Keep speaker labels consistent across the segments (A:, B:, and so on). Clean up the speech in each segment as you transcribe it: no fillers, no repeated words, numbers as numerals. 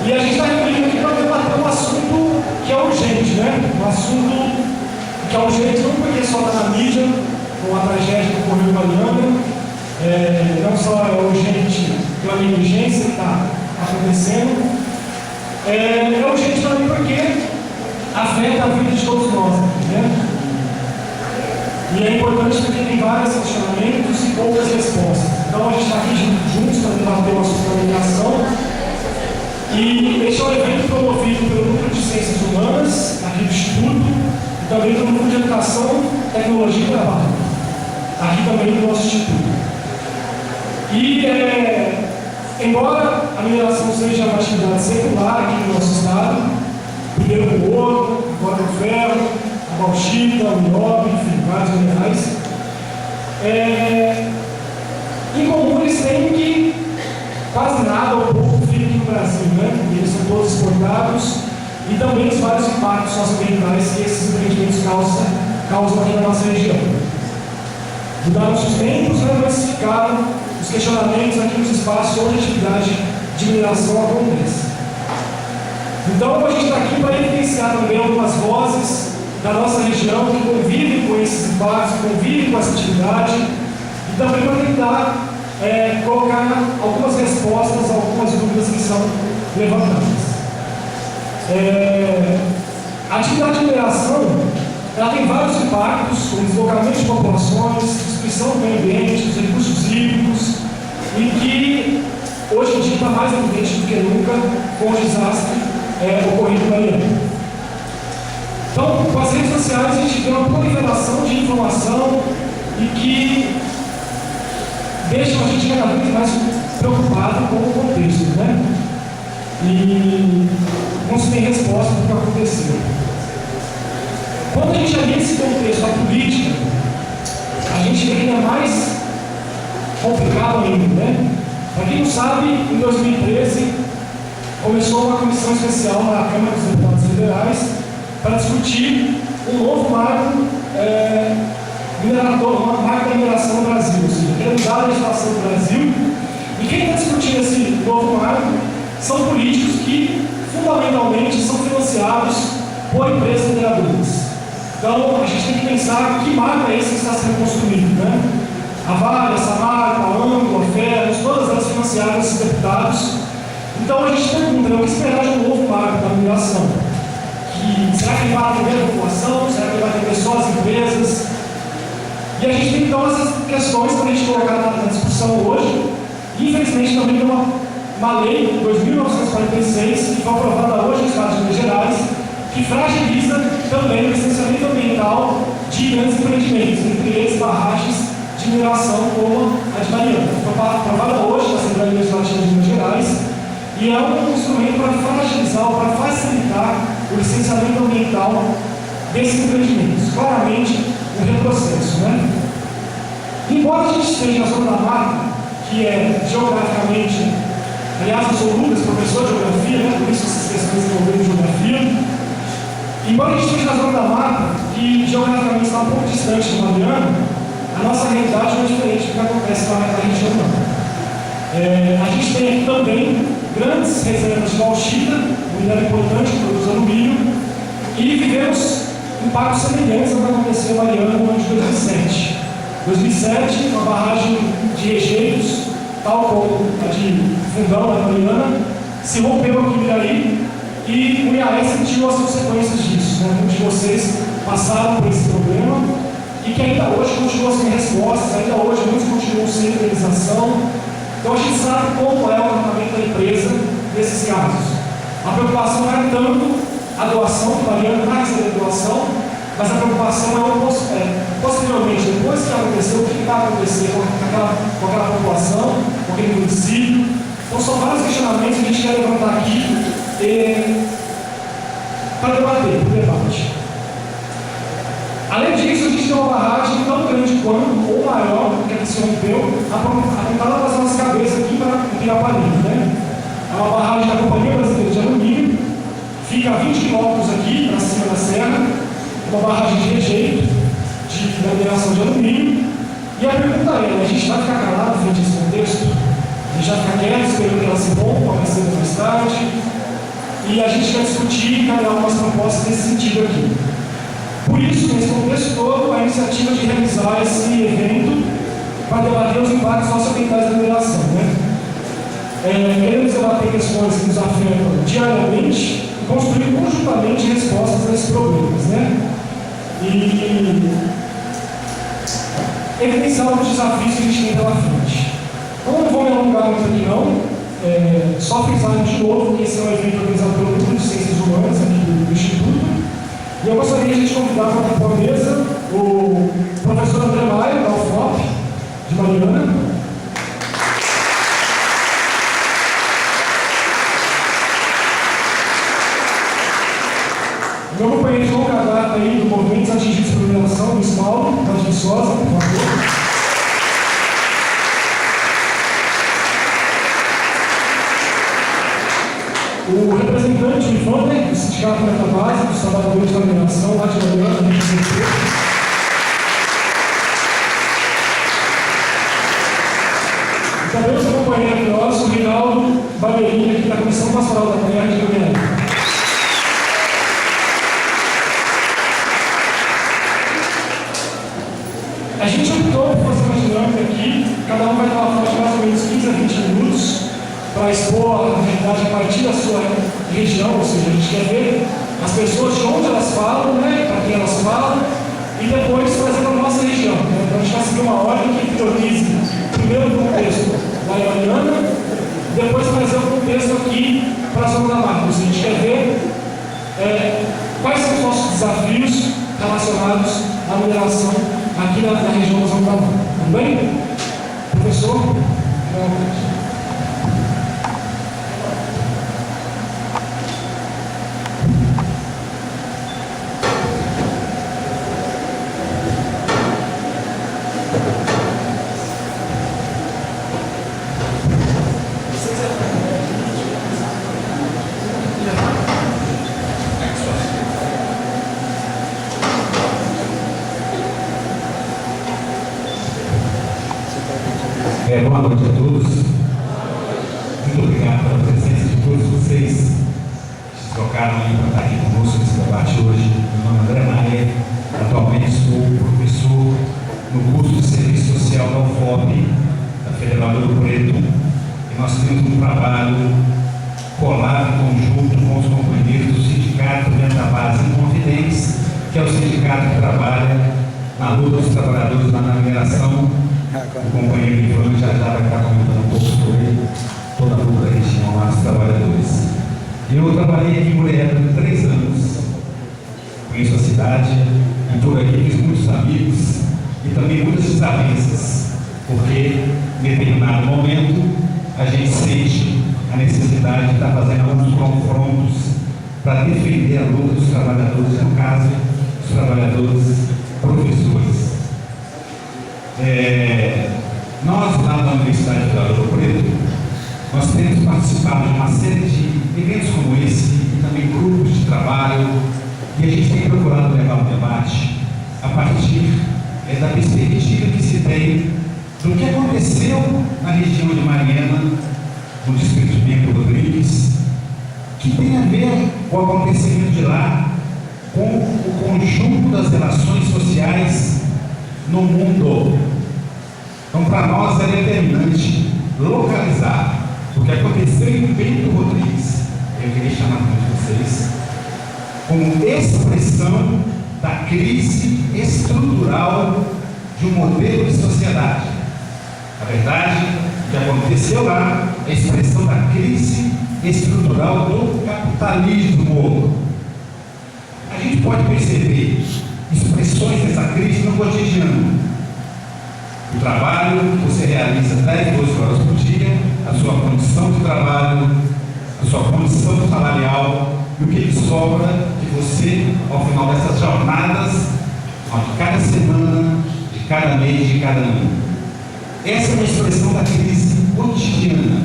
A: E a gente está reunido aqui para debater um assunto que é urgente, né? Um assunto que é urgente não porque só está na mídia, com a tragédia que ocorreu em Mariana, não só é urgente pela negligência que está acontecendo, é urgente também porque afeta a vida de todos nós, né? E é importante porque tem vários questionamentos e poucas respostas. Então a gente está aqui juntos para debater uma sustentação. E este é um evento promovido pelo Núcleo de Ciências Humanas, aqui do Instituto, e também pelo Núcleo de Educação, Tecnologia e Trabalho, aqui também do nosso Instituto. E, embora a mineração seja uma atividade secular aqui no nosso estado, primeiro com o ouro, agora com o ferro, a bauxita, o nióbio, enfim, vários minerais, em comum eles têm que quase nada ou pouco fica aqui no Brasil, né? Eles são todos exportados e também os vários impactos socioambientais que esses empreendimentos causam aqui na nossa região. Mudaram os tempos, né? Mas ficaram os questionamentos aqui nos espaços onde a atividade de mineração acontece. Então, a gente está aqui para evidenciar também algumas vozes da nossa região que convivem com esses impactos, convivem com essa atividade e também para tentar colocar algumas respostas a algumas dúvidas que são levantadas. A atividade de mineração ela tem vários impactos, como deslocamento de populações, destruição do meio ambiente, dos recursos hídricos, e que hoje em dia está mais evidente do que nunca com o desastre ocorrido em Mariana. Então, com as redes sociais, a gente vê uma proliferação de informação e que deixam a gente cada vez mais preocupado com o contexto, né? E não se tem resposta para o que aconteceu. Quando a gente alinha esse contexto à política, a gente vê que é mais complicado ainda, né? Para quem não sabe, em 2013 começou uma comissão especial na Câmara dos Deputados Federais para discutir um novo marco minerador, marco da mineração no Brasil, ou seja, quer mudar a legislação do Brasil. E quem está discutindo esse novo marco são políticos que, fundamentalmente, são financiados por empresas mineradoras. Então, a gente tem que pensar que marco é esse que está sendo construído, né? A Vale, a Samarco, a Anglo, a Ferros, todas elas financiaram esses deputados. Então, a gente pergunta, o que esperar de um novo marco da mineração? Será que ele vai atender a população? Será que ele vai atender só as empresas? E a gente tem então essas questões para a gente colocar na discussão hoje. Infelizmente também tem uma lei, 2.946, que foi aprovada hoje no Estado de Minas Gerais, que fragiliza também o licenciamento ambiental de grandes empreendimentos, entre eles barragens de mineração como a de Mariana. Foi aprovada hoje na Assembleia Legislativa de Minas Gerais e é um instrumento para fragilizar, para facilitar o licenciamento ambiental desses empreendimentos. Claramente, um retrocesso, né? Embora a gente esteja na zona da mata, que é geograficamente, aliás, eu sou o Lucas, professor de geografia, né? Por isso essas questões envolvendo geografia. Embora a gente esteja na zona da mata, que geograficamente está um pouco distante do Mariana, a nossa realidade não é diferente do que acontece lá na região não. A gente tem aqui também grandes reservas de bauxita, um minério importante que produz alumínio, e vivemos impactos semelhantes ao que aconteceu em Mariana no ano de 2007. 2007, uma barragem de rejeitos, tal como a de Fundão, na Mariana, se rompeu aqui em Miraí e o IAE sentiu as consequências disso. Né? Muitos de vocês passaram por esse problema e que ainda hoje continuam sem respostas, ainda hoje muitos continuam sem indenização. Então a gente sabe como é o tratamento da empresa nesses casos. A preocupação não é tanto a doação, que Mariana vai receber a doação, mas a preocupação é posteriormente, depois que aconteceu, o que vai acontecer com aquela população, com aquele município. Então são vários questionamentos que a gente quer levantar aqui para debater, para o debate. Além disso, a gente tem uma barragem tão grande quanto, ou maior, do que a que se rompeu, apontada para as nossas cabeças aqui para o Pirapalima, né? É uma barragem da Companhia Brasileira de Alumínio, fica a 20 quilômetros aqui, para cima da serra, uma barragem de rejeito, de mineração de alumínio. E a pergunta é, a gente vai ficar calado frente a esse contexto? A gente vai ficar quieto, esperando que ela se rompa, vai ser mais tarde? e a gente vai discutir e caminhar algumas propostas nesse sentido aqui. Por isso, nesse contexto todo, a iniciativa de realizar esse evento para debater os impactos socioambientais da mineração, né? Queremos debater questões que nos afetam diariamente e construir conjuntamente respostas a esses problemas, né? E evidenciar os desafios que a gente tem pela frente. Então, não vou me alongar muito aqui não, só frisar de novo que esse é um evento organizado pelo Grupo de Ciências Humanas aqui do Instituto. E eu gostaria de convidar para a mesa o professor André Maia, da UFOP, de Mariana. Meu companheiro de longa data aí do Movimentos Atingidos por Mineração, Luiz Paulo, da Viçosa, por favor. O representante, o Ivan, do Sindicato Metabase, dos Trabalhadores da Mineração, lá de Mariana, da RCP. E também o seu companheiro nosso, o Rinaldo Babeirinha, aqui da Comissão Pastoral da Terra de Goiânia. A gente optou por fazer uma dinâmica aqui, cada um vai falar de mais ou menos 15 a 20 minutos, para expor a realidade a partir da sua região, ou seja, a gente quer ver as pessoas de onde elas falam, né, para quem elas falam, e depois trazer para a nossa região. Né? Então a gente vai seguir uma ordem que priorize primeiro o contexto da Mariana, depois trazer o contexto aqui para a zona da mata. Ou seja, a gente quer ver quais são os nossos desafios relacionados à mineração aqui na região da zona da mata. Tudo bem? Professor?
B: Boa noite a todos. Muito obrigado pela presença de todos vocês que se trocaram aí para estar aqui conosco nesse debate hoje. Meu nome é André Maia, atualmente sou professor no curso de Serviço Social da UFOP, da Federal de Ouro Preto, e nós temos um trabalho colado em conjunto com os companheiros do Sindicato Metabase Inconfidentes, que é o sindicato que trabalha na luta dos trabalhadores na mineração. O companheiro Ivan já vai estar comentando um pouco sobre toda a luta da região lá dos trabalhadores. Eu trabalhei aqui em Murieta por 3 anos, conheço a cidade e por aqui fiz muitos amigos e também muitas desavenças, porque em determinado momento a gente sente a necessidade de estar fazendo alguns confrontos para defender a luta dos trabalhadores, no caso, dos trabalhadores professores. Nós, lá na Universidade Federal de Ouro Preto, nós temos participado de uma série de eventos como esse, e também grupos de trabalho, e a gente tem procurado levar o debate a partir da perspectiva que se tem do que aconteceu na região de Mariana, no distrito de Bento Rodrigues, que tem a ver com o acontecimento de lá com o conjunto das relações sociais no mundo. Então, para nós é determinante localizar o que aconteceu em Bento Rodrigues. Eu queria chamar a atenção de vocês como expressão da crise estrutural de um modelo de sociedade. Na verdade, o que aconteceu lá é a expressão da crise estrutural do capitalismo. A gente pode perceber expressões dessa crise no cotidiano. O trabalho que você realiza 10, 12 horas por dia, a sua condição de trabalho, a sua condição salarial e o que lhe sobra de você ao final dessas jornadas, de cada semana, de cada mês, de cada ano. Essa é uma expressão da crise cotidiana.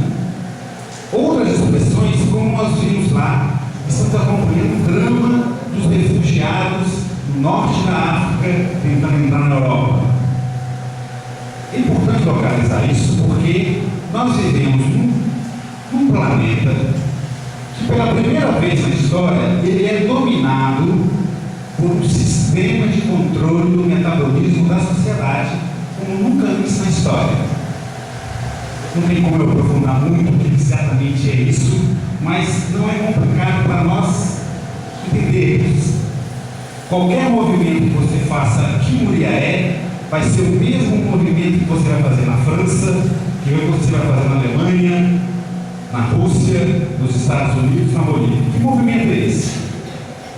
B: Outras expressões, como nós vimos lá, estamos acompanhando o drama dos refugiados no norte da África tentando entrar na Europa. É importante localizar isso porque nós vivemos num planeta que pela primeira vez na história, ele é dominado por um sistema de controle do metabolismo da sociedade, como nunca antes na história. Não tem como eu aprofundar muito o que exatamente é isso, mas não é complicado para nós entendermos. Qualquer movimento que você faça aqui em Muriaé vai ser o mesmo movimento que você vai fazer na França, que você vai fazer na Alemanha, na Rússia, nos Estados Unidos, na Bolívia. Que movimento é esse?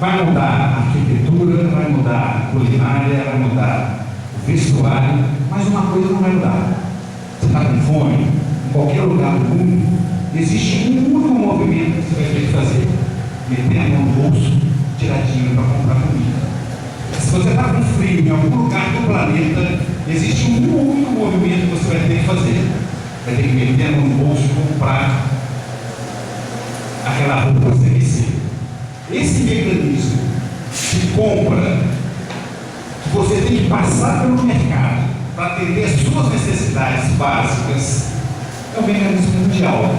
B: Vai mudar a arquitetura, vai mudar a culinária, vai mudar o vestuário, mas uma coisa não vai mudar. Você está com fome? Em qualquer lugar do mundo, existe um único movimento que você vai ter que fazer: meter a mão no bolso, tirar dinheiro para comprar comida. Se você está com frio em algum lugar do planeta, existe um único movimento que você vai ter que fazer: vai ter que meter a mão no bolso e comprar aquela roupa CVC. Esse mecanismo de compra, que você tem que passar pelo mercado para atender as suas necessidades básicas, é um mecanismo mundial.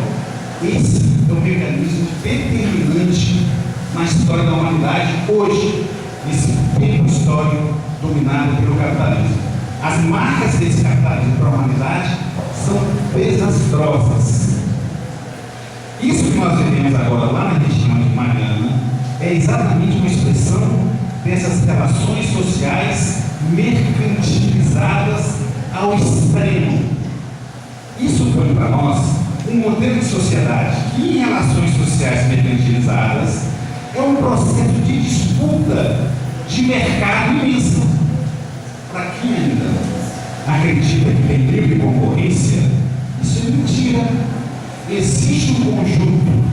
B: Esse é um mecanismo determinante na história da humanidade hoje, nesse tempo histórico dominado pelo capitalismo. As marcas desse capitalismo para a humanidade são desastrosas. Isso que nós vivemos agora lá na região de Mariana é exatamente uma expressão dessas relações sociais mercantilizadas ao extremo. Isso foi para nós um modelo de sociedade que, em relações sociais mercantilizadas, é um processo de disputa de mercado imenso. Para quem ainda acredita que tem livre concorrência, isso é mentira. Existe um conjunto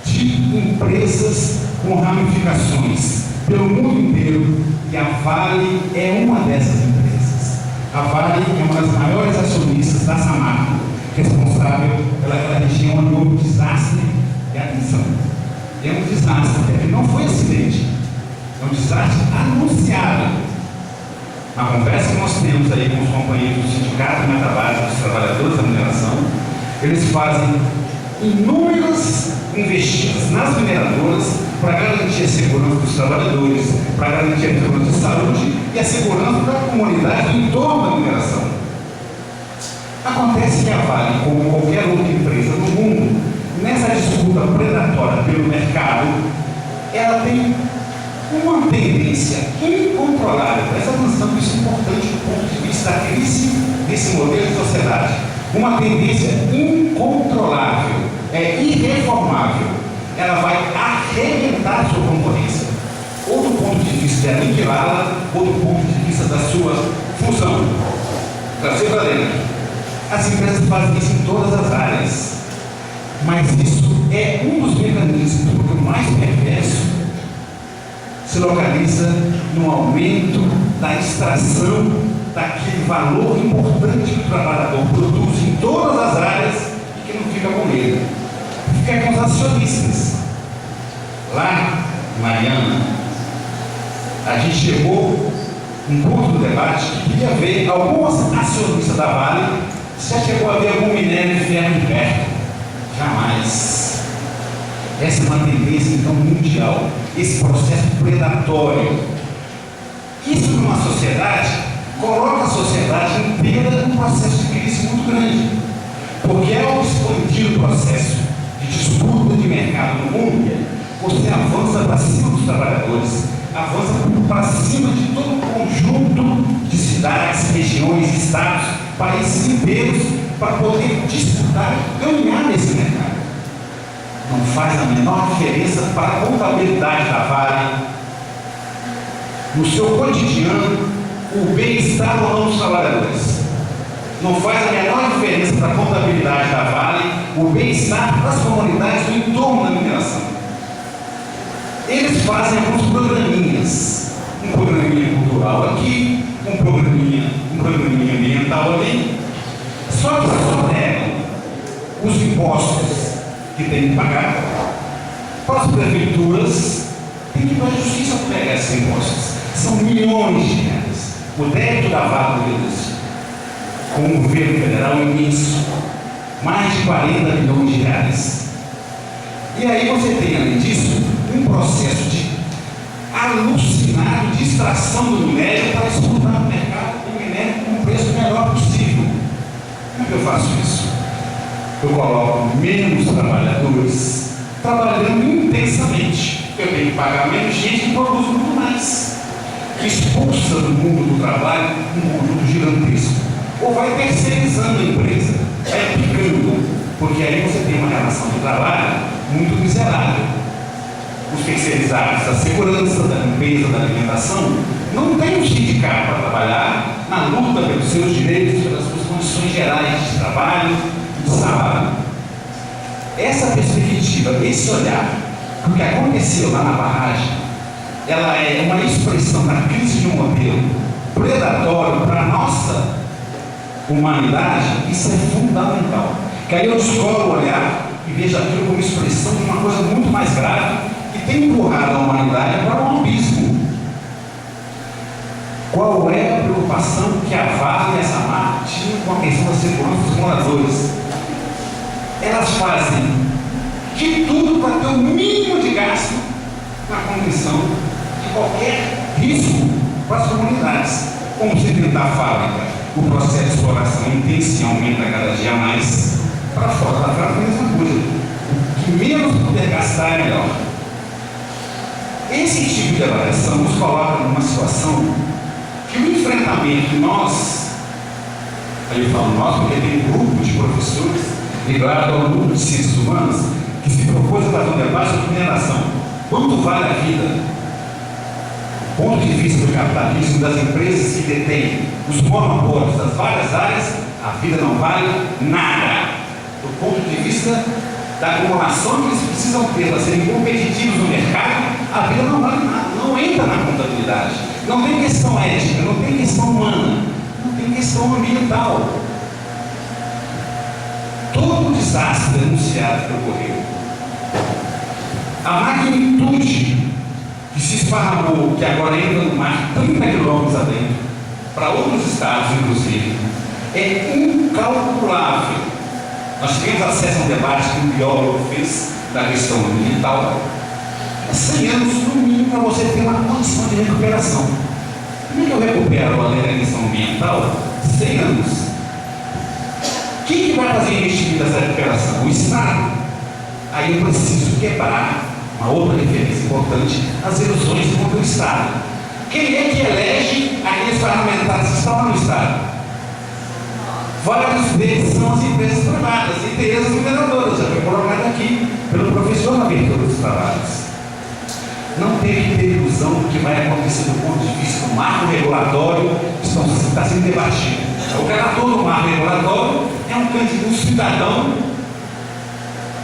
B: de empresas com ramificações pelo mundo inteiro e a Vale é uma dessas empresas. A Vale é uma das maiores acionistas da Samarco, responsável pelaquela região onde houve um desastre. E atenção, é um desastre, porque não foi acidente, é um desastre anunciado. Na conversa que nós temos aí com os companheiros do Sindicato Metabásico dos Trabalhadores da Mineração, eles fazem inúmeras investidas nas mineradoras para garantir a segurança dos trabalhadores, para garantir a segurança de saúde e a segurança da comunidade do entorno da mineração. Acontece que a Vale, como qualquer outra empresa no mundo, nessa disputa predatória pelo mercado, ela tem uma tendência incontrolável. Presta atenção que isso é importante do ponto de vista da crise desse modelo de sociedade. Uma tendência incontrolável, irreformável. Ela vai arrebentar a sua concorrência, ou do ponto de vista de aniquilá-la, ou do ponto de vista da sua fusão. Trazer para dentro. As empresas fazem isso em todas as áreas, mas isso é um dos mecanismos, porque o mais perverso se localiza no aumento da extração daquele valor importante que o trabalhador produz em todas as áreas e que não fica com ele, fica com os acionistas. Lá em Mariana, a gente chegou um ponto do debate que queria ver algumas acionistas da Vale. Já chegou a ver algum minério de ferro em perto? Jamais. Essa é uma tendência então mundial, esse processo predatório. Isso numa sociedade coloca a sociedade inteira num processo de crise muito grande, porque ao expandir o processo de disputa de mercado no mundo, você avança para cima dos trabalhadores, avança para cima de todo o conjunto de cidades, regiões, estados, países inteiros, para poder disputar e ganhar nesse mercado. Não faz a menor diferença para a contabilidade da Vale, no seu cotidiano, o bem-estar ou não dos trabalhadores. Não faz a menor diferença para a contabilidade da Vale, o bem-estar das comunidades do entorno da mineração. Eles fazem alguns programinhas, um programinha cultural aqui, um programinha ambiental ali, só que só pegam os impostos que tem que pagar para as prefeituras, tem que ir para a justiça para pegar esses impostos. São milhões de reais. O débito da Vale do Rio Doce com o governo federal é imenso, mais de 40 milhões de reais. E aí você tem, além disso, um processo de alucinado de extração do minério para exportar no mercado o minério com o preço melhor possível. Como é que eu faço isso? Eu coloco menos trabalhadores trabalhando intensamente. Eu tenho que pagar menos gente que produz muito mais. Expulsa do mundo do trabalho um conjunto gigantesco. Ou vai terceirizando a empresa, vai aplicando, porque aí você tem uma relação de trabalho muito miserável. Os terceirizados da segurança, da limpeza, da alimentação, não tem um sindicato para trabalhar na luta pelos seus direitos, pelas suas condições gerais de trabalho e de salário. Essa perspectiva, esse olhar, o que aconteceu lá na barragem, ela é uma expressão da crise de um modelo predatório para a nossa humanidade. Isso é fundamental. Que aí eu descolo o olhar e vejo aquilo como expressão de uma coisa muito mais grave que tem empurrado a humanidade para um abismo. Qual é a preocupação que a Vale e a Samar tinham com a questão da segurança dos moradores? Elas fazem de tudo para ter o mínimo de gasto na condição de qualquer risco para as comunidades. Como você dentro da fábrica, o processo de exploração intensa e aumenta cada dia mais, para fora da fábrica é a mesma coisa. O que menos puder gastar é melhor. Esse tipo de avaliação nos coloca numa situação que o enfrentamento que nós, aí eu falo nós porque tem um grupo de professores ligado ao grupo de ciências humanas que se propôs a fazer um debate sobre mineração. Quanto vale a vida? Do ponto de vista do capitalismo, das empresas que detêm os monopólios das várias áreas, a vida não vale nada. Do ponto de vista da acumulação que eles precisam ter para serem competitivos no mercado, a vida não vale nada, não entra na contabilidade. Não tem questão ética, não tem questão humana, não tem questão ambiental. Todo o desastre denunciado que ocorreu, a magnitude que se esparramou, que agora entra no mar 30 quilômetros adentro, para outros estados inclusive, é incalculável. Nós tivemos acesso a um debate que um biólogo fez da questão ambiental. É 100 anos no mínimo para você ter uma condição de recuperação. Como é que eu recupero a lei da questão ambiental? 100 anos. Quem que vai fazer investimento nessa recuperação? O Estado. Aí eu preciso quebrar uma outra referência importante, as ilusões contra o Estado. Quem é que elege aqueles parlamentares que estão lá no Estado? Vários deles são as empresas privadas, entre elas as mineradoras, já foi colocado aqui pelo professor na abertura dos trabalhos. Não tem que ter ilusão do que vai acontecer do ponto de vista do marco regulatório que está sendo debatido. O relator do marco regulatório é um candidato, um cidadão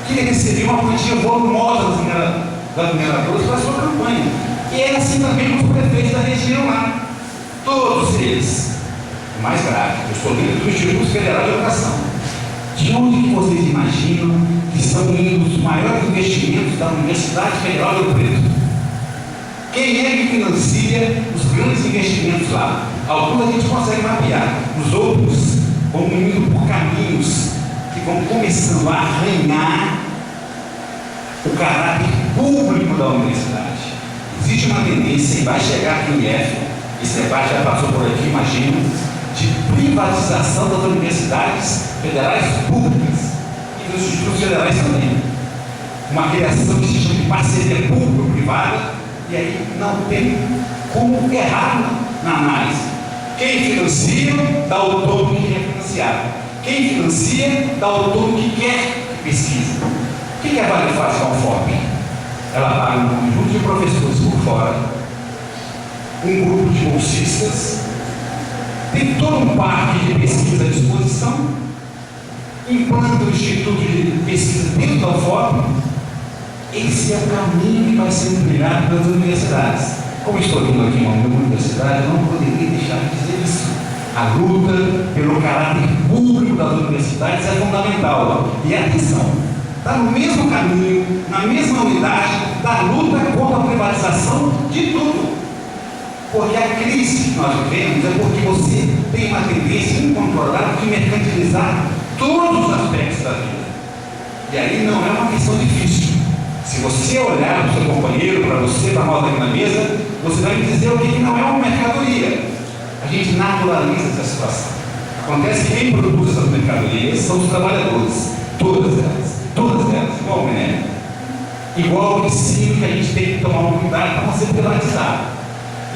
B: que recebeu uma quantia volumosa das mineradoras para a sua campanha. E é assim também com os prefeitos da região lá. Todos eles. O mais grave, eu estou dentro do Instituto Federal de Educação. De onde que vocês imaginam que estão indo os maiores investimentos da Universidade Federal de Ouro Preto? Quem é que financia os grandes investimentos lá? Alguns a gente consegue mapear, os outros vão indo por caminhos que vão começando a arranhar o caráter público da universidade. Existe uma tendência, e vai chegar aqui no IF, esse debate já passou por aqui, imagino, de privatização das universidades federais públicas e dos institutos federais também. Uma criação que se chama de parceria público-privada, e aí não tem como errar na análise. Quem financia dá o autônomo que quer financiar. Quem financia dá o autônomo que quer pesquisa. O que a Vale faz com a UFOP? Ela paga um conjunto de professores por fora, um grupo de bolsistas, tem todo um parque de pesquisa à disposição, implanta o Instituto de Pesquisa dentro da UFOP. Esse é o caminho que vai ser trilhado pelas universidades. Como estou vindo aqui em uma universidade, eu não poderia deixar de dizer isso. A luta pelo caráter público das universidades é fundamental. E atenção, está no mesmo caminho, na mesma unidade da luta contra a privatização de tudo. Porque a crise que nós vivemos é porque você tem uma tendência incontrolável de mercantilizar todos os aspectos da vida. E aí não é uma questão difícil. Se você olhar para o seu companheiro, para você, para nós aqui na mesa, você vai me dizer o que não é uma mercadoria. A gente naturaliza essa situação. Acontece que quem produz essas mercadorias são os trabalhadores, todas elas, igual o Minério. Igual o ensino que a gente tem que tomar um cuidado para não ser privatizado.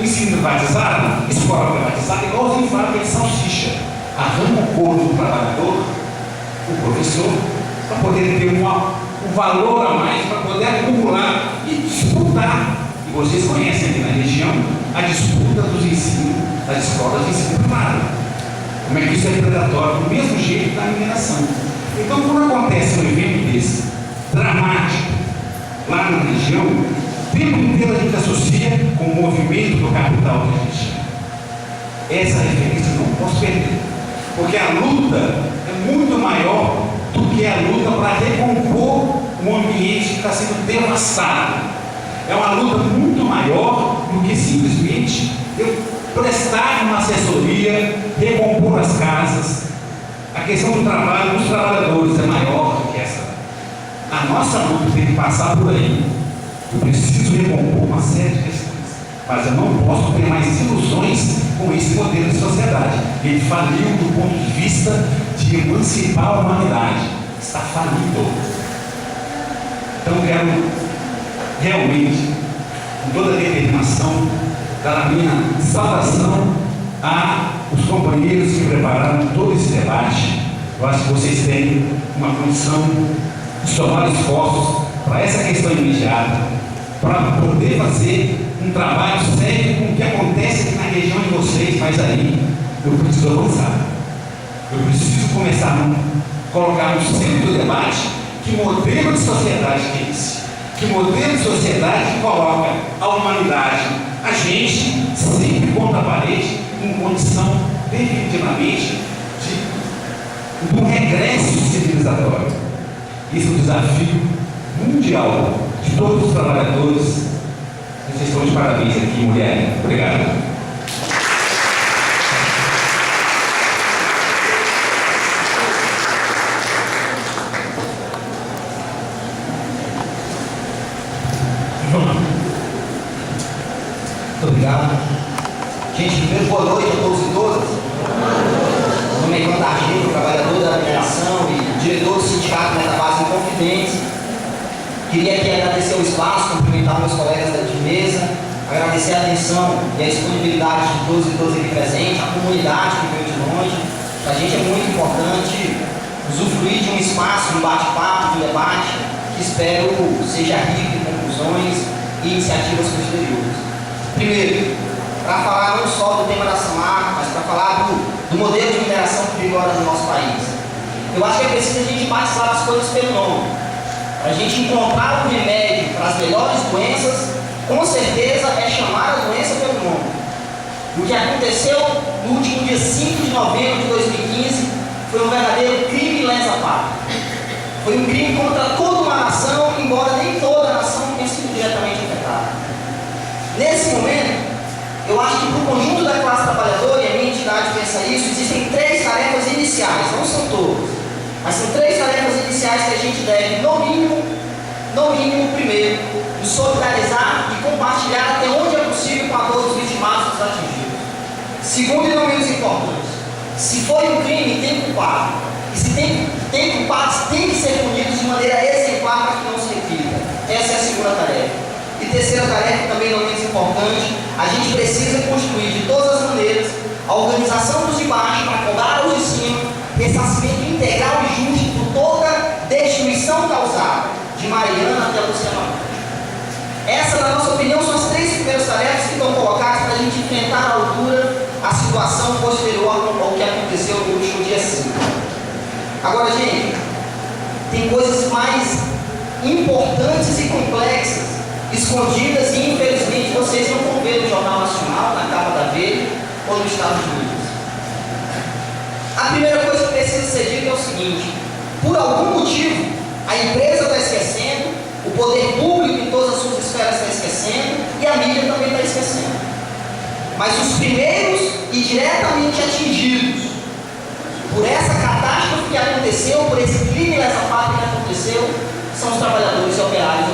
B: Ensino privatizado, escola privatizada, igualzinho fábrica de salsicha. Arranca o couro do trabalhador, o professor, para poder ter um valor a mais, para poder acumular e disputar. E vocês conhecem aqui na região a disputa dos ensinos, das escolas de ensino primário. Como é que isso é predatório, do mesmo jeito da mineração. Então, quando acontece um evento desse, dramático, lá na região, o tempo inteiro a gente associa com o movimento do capital que a gente chama. Essa referência eu não posso perder, porque a luta é muito maior do que a luta para recompor um ambiente que está sendo devastado. É uma luta muito maior do que simplesmente eu prestar uma assessoria, recompor as casas. A questão do trabalho dos trabalhadores é maior do que essa. A nossa luta tem que passar por aí. Eu preciso recompor uma série de questões, mas eu não posso ter mais ilusões com esse modelo de sociedade. Ele faliu do ponto de vista de emancipar a humanidade. Está falido. Então quero realmente, com toda a determinação, dar a minha saudação aos companheiros que prepararam todo esse debate. Eu acho que vocês têm uma condição de somar esforços para essa questão imediata, para poder fazer um trabalho sério com o que acontece aqui na região de vocês, mas aí eu preciso avançar. Eu preciso começar a colocar no centro do debate que modelo de sociedade que é esse, que modelo de sociedade que coloca a humanidade, a gente, sempre contra a parede, em condição definitivamente de um regresso civilizatório. Esse é um desafio mundial de todos os trabalhadores. Vocês estão de parabéns aqui, mulher. Obrigado.
C: Muito obrigado. Gente, primeiro, boa noite a todos e todas. Meu nome é Ivan Targino, trabalhador da mineração e diretor do sindicato Metabase Inconfidentes. Queria aqui agradecer o espaço, cumprimentar meus colegas de mesa, agradecer a atenção e a disponibilidade de todos e todas aqui presentes, a comunidade que veio de longe. Para a gente é muito importante usufruir de um espaço, de um bate-papo, de um debate, que espero seja rico em conclusões e iniciativas posteriores. Primeiro, para falar não só do tema da Samarco, mas para falar do modelo de mineração que vigora no nosso país. Eu acho que é preciso a gente batizar as coisas pelo nome. Para a gente encontrar um remédio para as melhores doenças, com certeza é chamar a doença pelo nome. O que aconteceu no último dia 5 de novembro de 2015 foi um verdadeiro crime lesa pátria. Foi um crime contra toda uma nação, embora nem toda a nação tenha sido diretamente afetada. Nesse momento, eu acho que para o conjunto da classe trabalhadora, e a minha entidade pensa isso, existem 3 tarefas iniciais, não são todas, mas são 3 tarefas iniciais que a gente deve, no mínimo, primeiro, nos solidarizar e compartilhar até onde é possível com a dor dos vitimados e dos atingidos. Segundo e não menos importante, se foi um crime, tem culpado. E se tem culpados, tem que ser punidos de maneira exemplar para que não se repita. Essa é a segunda tarefa. E terceira tarefa, também não menos importante, a gente precisa construir de todas as maneiras a organização dos de baixo para cobrar aos de cima, ressarcimento integral e justo por toda destruição causada, de Mariana até Luciano. Essa, na nossa opinião, são as 3 primeiras tarefas que estão colocadas para a gente enfrentar à altura a situação posterior ao que aconteceu no último dia 5. Agora, gente, tem coisas mais importantes e complexas escondidas e infelizmente vocês não vão ver no Jornal Nacional, na capa da Veja ou no Estados Unidos. A primeira coisa que precisa ser dita é o seguinte: por algum motivo a empresa está esquecendo, o poder público em todas as suas esferas está esquecendo e a mídia também está esquecendo. Mas os primeiros e diretamente atingidos por essa catástrofe que aconteceu, por esse crime lesa pátria que aconteceu, são os trabalhadores e operários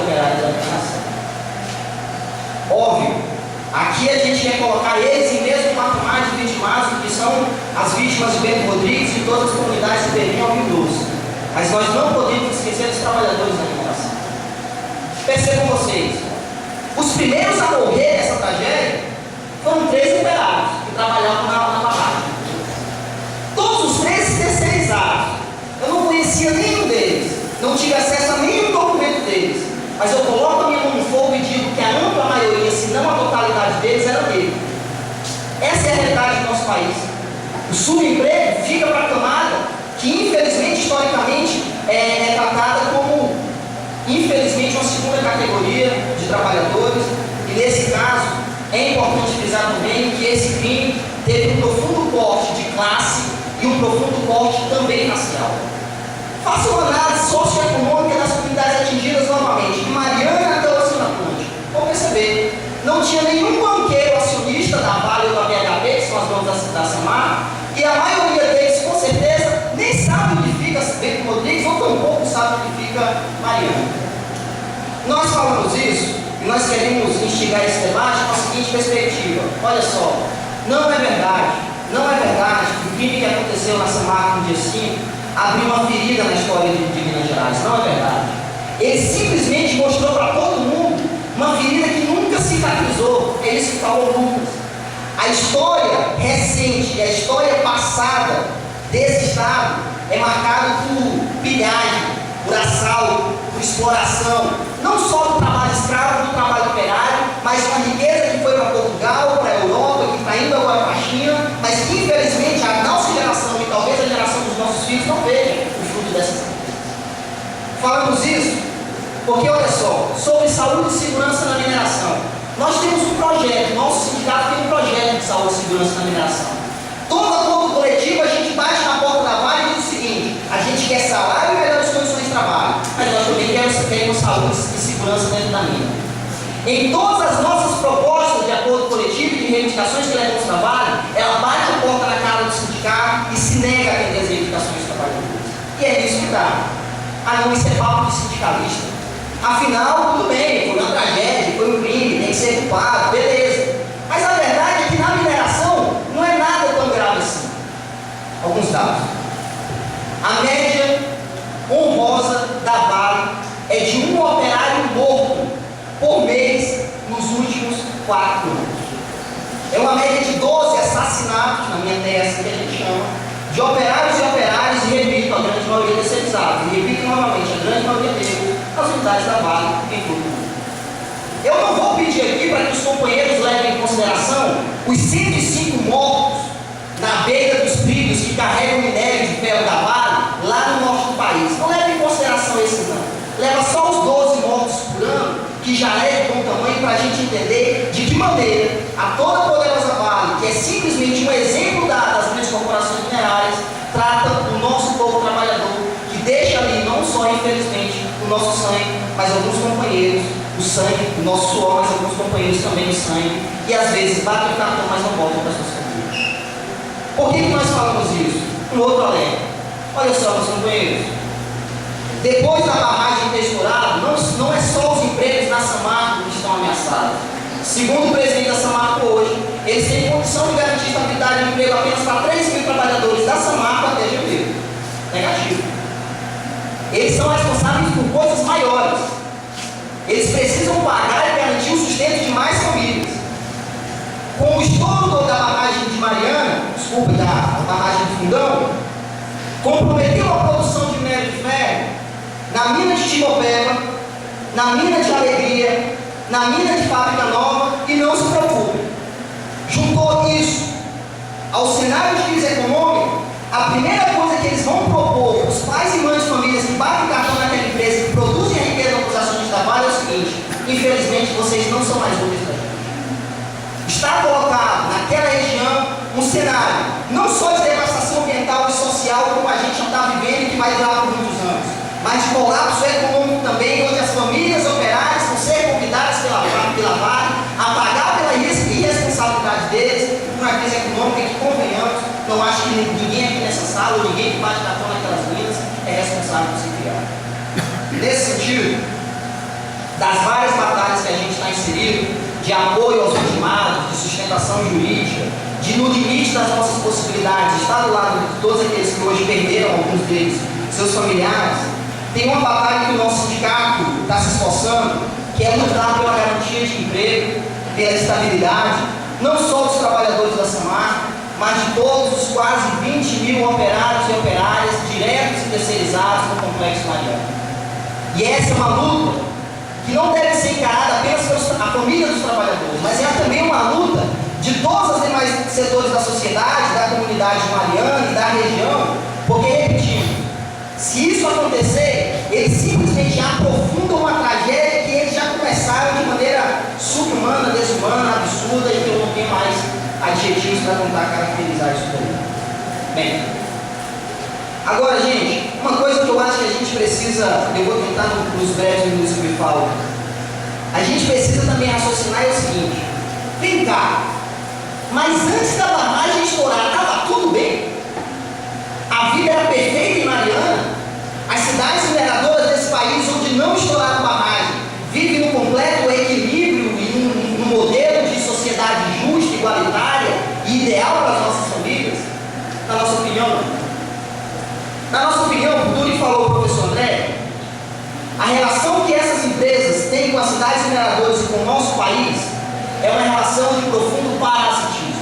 C: Aqui a gente quer colocar eles em mesmo patamar de vitimados, que são as vítimas de Bento Rodrigues e todas as comunidades de Belém ao Rio Doce. Mas nós não podemos esquecer dos trabalhadores da mineração. Percebam vocês, os primeiros a morrer nessa tragédia foram 3 operários que trabalhavam na barragem. Todos os 3 terceirizados. Eu não conhecia nenhum deles, não tive acesso a nenhum documento deles, mas eu coloco a minha mão no fogo e digo que a ampla maioria, se não a totalidade deles, era dele. Essa é a realidade do nosso país. O subemprego fica para a camada que, infelizmente, historicamente, é tratada como, infelizmente, uma segunda categoria de trabalhadores. E nesse caso, é importante frisar também que esse crime teve um profundo corte de classe e um profundo corte também racial. Faça uma análise socioeconômica das comunidades atingidas novamente, de Mariana até o Oceano Atlântico. Vão perceber, não tinha nenhum banqueiro acionista da Vale ou da BHP, que são as donas da Samar, e a maioria deles, com certeza, nem sabe o que fica Bento Rodrigues, ou tampouco sabe o que fica Mariana. Nós falamos isso, e nós queremos instigar esse debate com a seguinte perspectiva: olha só, não é verdade que o crime que aconteceu na Samar no dia 5 abriu uma ferida na história de Minas Gerais. Não é verdade. Ele simplesmente mostrou para todo mundo uma ferida que nunca cicatrizou. É isso que falou Lucas. A história recente e a história passada desse estado é marcada por pilhagem, por assalto, por exploração, não só do trabalho escravo, do trabalho operário, mas uma riqueza que foi para Portugal, para a Europa, que está indo agora para a China, mas que infelizmente a nossa geração e talvez a geração dos nossos filhos não veja o fruto dessas riquezas. Falamos isso porque, olha só, sobre saúde e segurança na mineração. Nós temos um projeto, nosso sindicato tem um projeto de saúde e segurança na mineração. Todo acordo coletivo a gente bate na porta da Vale e diz o seguinte: a gente quer salário e melhores condições de trabalho, mas nós também queremos saúde e segurança dentro da mina. Em todas as nossas propostas de acordo coletivo e de reivindicações que levamos ao trabalho, ela bate a porta na cara do sindicato e se nega a atender as reivindicações dos trabalhadores. E é nisso que está. Ah, não, isso é papo de sindicalista. Afinal, tudo bem, foi uma tragédia, foi um crime, tem que ser culpado, beleza. Mas a verdade é que na mineração não é nada tão grave assim. Alguns dados. A média honrosa da Vale é de um operário morto por mês nos últimos 4 anos. É uma média de 12 assassinatos, na minha tese, que a gente chama, de operários e operárias, e repito, a grande maioria terceirizados, e repito novamente, a grande maioria deles, as unidades da Vale em todo o mundo. Eu não vou pedir aqui para que os companheiros levem em consideração os 105 mortos na beira dos trilhos que carregam minério de ferro da Vale lá no norte do país. Não leve em consideração esses não. Leva só os 12 mortos por ano, que já é de bom tamanho para a gente entender de que maneira a toda a poderosa Vale, que é simplesmente um exemplo das grandes corporações minerárias, trata o nosso povo trabalhador, que deixa ali não só, infelizmente, o nosso sangue, mas alguns companheiros, o sangue, o nosso suor, mas alguns companheiros também o sangue, e às vezes batem o cartão, mas não voltam para suas famílias. Por que nós falamos isso? Um outro alerta. Olha só, meus companheiros, depois da barragem ter estourado, não é só os empregos na Samarco que estão ameaçados. Segundo o presidente da Samarco hoje, eles têm condição de garantir estabilidade de emprego apenas para 3.000 trabalhadores da Samarco até janeiro. Negativo. Eles são responsáveis por coisas maiores. Eles precisam pagar e garantir o sustento de mais famílias. Com o estouro da barragem de Mariana, da barragem de Fundão, comprometeu a produção de minério de ferro na mina de Timopeba, na mina de Alegria, na mina de Fábrica Nova, e não se preocupe. Juntou isso ao cenário de crise econômica, a primeira coisa que eles vão propor os pais e mães de famílias que batem cartão naquela empresa e que produzem a riqueza para os acionistas da Vale é o seguinte: infelizmente vocês não são mais úteis para a gente. Está colocado naquela região um cenário não só de devastação ambiental e social, como a gente já está vivendo e que vai durar por muitos anos, mas de colapso econômico também, onde as famílias operárias vão ser convidadas pela Vale a pagar pela irresponsabilidade deles por uma crise econômica que, convenhamos, não acho que ninguém aqui nessa sala, ou ninguém que bate cartão naquelas minas, é responsável por se criar. Nesse sentido, das várias batalhas que a gente está inserido, de apoio aos vitimados, de sustentação jurídica, de no limite das nossas possibilidades, estar do lado de todos aqueles que hoje perderam, alguns deles, seus familiares. Tem uma batalha que o nosso sindicato está se esforçando, que é lutar pela garantia de emprego, pela estabilidade, não só dos trabalhadores da Samar, mas de todos os quase 20 mil operários e operárias, diretos e terceirizados no Complexo Mariano. E essa é uma luta que não deve ser encarada apenas pela família dos trabalhadores, mas é também uma luta de todos os demais setores da sociedade, da comunidade de Mariana e da região, porque, repetindo, se isso acontecer, eles simplesmente aprofundam uma tragédia que eles já começaram de maneira subhumana, desumana, absurda, e que eu não tenho mais adjetivos para tentar caracterizar isso daí. Bem, agora, gente, uma coisa que eu acho que a gente precisa, eu vou tentar nos breves minutos que me falam, a gente precisa também raciocinar é o seguinte: vem cá, mas antes da barragem estourar, estava tudo bem? A vida era perfeita em Mariana? As cidades mineradoras desse país onde não estouraram barragem vivem no completo equilíbrio e num modelo de sociedade justa, igualitária e ideal para as nossas famílias? Na nossa opinião, não. Na nossa opinião, como ele falou, o professor André, a relação que essas empresas têm com as cidades mineradoras e com o nosso país é uma relação de profundo parasitismo.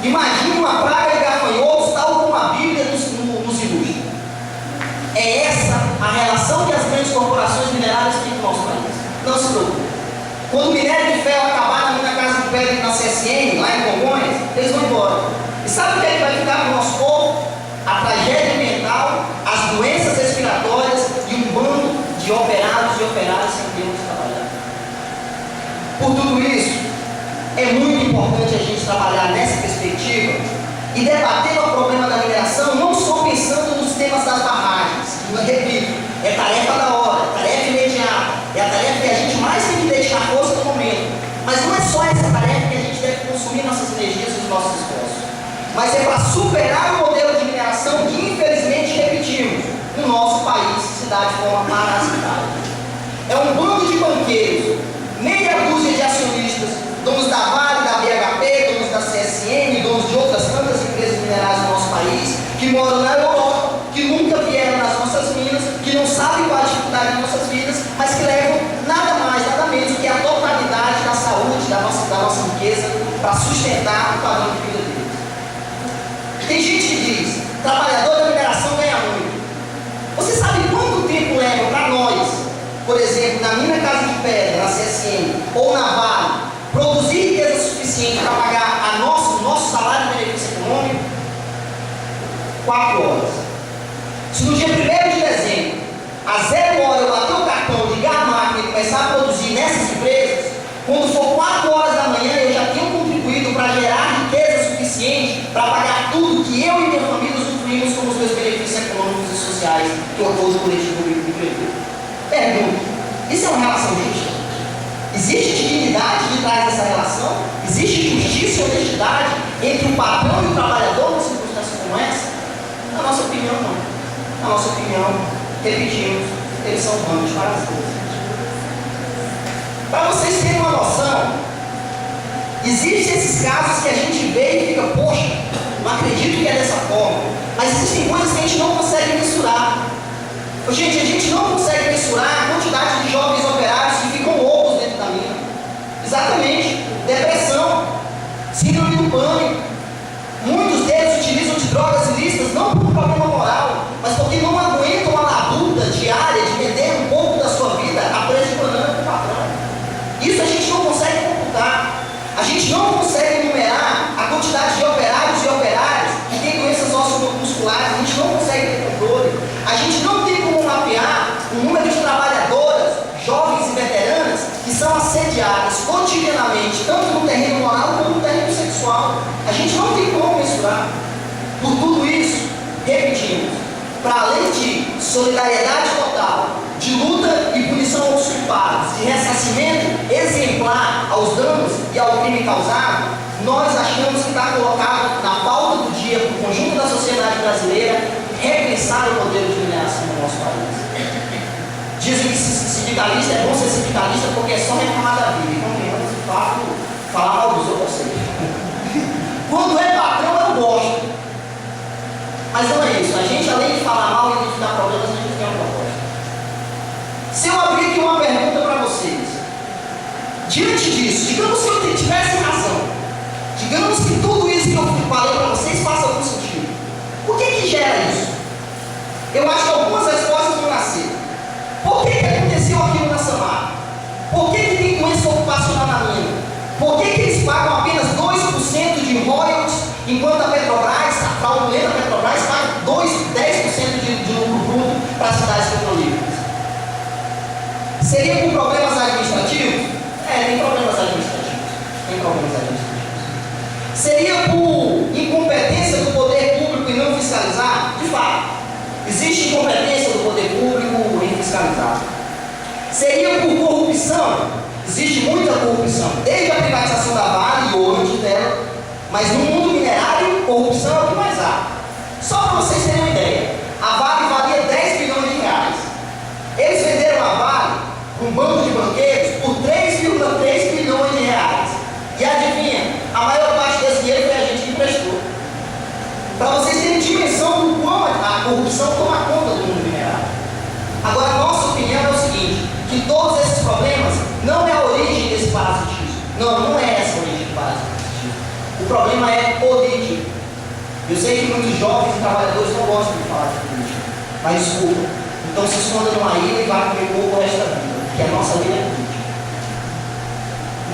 C: Imagine uma praga de gafanhotos tal como a Bíblia nos ilustra. É essa a relação que as grandes corporações minerárias têm com o nosso país. Não se preocupe. Quando o minério de ferro acabar na minha casa de pedra na CSN, lá em Congonhas, eles vão embora. E sabe o que é que vai ficar no nosso corpo? A tragédia ambiental, as doenças respiratórias e um bando de operados e operárias sem ter onde trabalhar. Por tudo isso, é muito importante a gente trabalhar nessa perspectiva e debater o problema da mineração não só pensando nos temas das barragens, que, eu repito, é tarefa da hora, é tarefa imediata, é a tarefa que a gente mais tem que dedicar força no momento. Mas não é só essa tarefa que a gente deve consumir nossas energias e os nossos esforços, mas é para superar o modelo de mineração que, infelizmente, repetimos no nosso país se dá de forma parasitária. É um bando de banqueiros, meia dúzia de acionistas, donos da Vale, da BHP, donos da CSN, donos de outras tantas empresas minerais do nosso país, que moram na Europa, que nunca vieram nas nossas minas, que não sabem qual a dificuldade das nossas vidas, mas que levam nada mais, nada menos que a totalidade da saúde, da nossa riqueza, para sustentar o padrão de vida deles. Tem gente que diz: trabalhador da mineração ganha muito. Você sabe quanto tempo leva para nós, por exemplo, na mina Casa de Pedra, na CSN, ou na Vale, produzir riqueza suficiente para pagar o nosso salário de benefício econômico? 4 horas. Se no dia 1º de dezembro, a 0 hora eu bater o cartão, ligar a máquina e começar a produzir nessas empresas, quando for 4 horas da manhã eu já tenho contribuído para gerar riqueza suficiente para pagar tudo que eu e minha família usufruímos como os meus benefícios econômicos e sociais que o acordo coletivo me prevê. Pergunta: isso é uma relação justa? Existe dignidade de trás dessa relação? Existe justiça e honestidade entre o patrão e o trabalhador numa circunstância como essa? Na nossa opinião, não. Na nossa opinião, repetimos, eles são bandos de parasitas. Para vocês terem uma noção, existem esses casos que a gente vê e fica: poxa, não acredito que é dessa forma. Mas existem coisas que a gente não consegue mensurar. Gente, a gente não consegue mensurar a quantidade de jovens operários que ficam loucos dentro da mina. Exatamente. Depressão, síndrome do pânico. Muitos deles utilizam de drogas ilícitas não por um problema moral, mas porque não aguentam a labuta diária de vender um pouco da sua vida a preço de banana para o patrão. Isso a gente não consegue computar. A gente não consegue enumerar a quantidade de operários e operárias que têm doenças musculares. A gente não consegue ter controle. A gente não tem como mapear o número de trabalhadoras, jovens e veteranas, que são assediadas cotidianamente, tanto no terreno moral como no terreno sexual. A gente não tem como mensurar. Por tudo isso, repetimos, para além de solidariedade total, de luta e punição aos culpados, de ressarcimento exemplar aos danos e ao crime causado, nós achamos que está colocado na pauta do dia para o conjunto da sociedade brasileira repensar o modelo de mineração no nosso país. Dizem que sindicalista é bom ser sindicalista porque é só reclamar da vida. E convenhamos, fato, falar mal dos outros, eu sei. Quando é patrão, eu gosto. Mas não é isso. A gente, além de falar mal e identificar problemas, a gente tem uma proposta. Se eu abrir aqui uma pergunta para vocês, diante disso, digamos que eu tivesse razão, digamos que tudo isso que eu falei para vocês faça algum sentido, o que gera isso? Eu acho que algumas respostas vão nascer. Por que aconteceu aquilo na Samar? Por que tem doença ocupacional na mina? Por que eles pagam apenas 2% de royalties, enquanto a Petrobras, a fraudulenta Petrobras, paga 10% de lucro bruto para as cidades petrolíferas? Seria por problemas administrativos? Tem problemas administrativos. Tem problemas administrativos. Seria por incompetência do poder público em não fiscalizar? De fato, existe incompetência do poder público em fiscalizar. Seria por corrupção? Existe muita corrupção, desde a privatização da Vale e hoje dela, mas no mundo minerário, corrupção é o que mais há. Só para vocês terem uma ideia, a Vale valia 10 bilhões de reais. Eles venderam a Vale para um bando de banqueiros por 3,3 bilhões de reais. E adivinha, a maior parte desse dinheiro foi a gente que emprestou. Para vocês terem dimensão do quão a corrupção toma conta do mundo minerário. Agora, a nossa opinião é o seguinte, que todos esses problemas não é a origem desse parasitismo. Não é essa a origem do parasitismo. O problema é político. Eu sei que muitos jovens e trabalhadores não gostam de falar de política, mas desculpa. Então se esconda numa ilha e vá comer pouco o resto da vida, porque a nossa vida é política.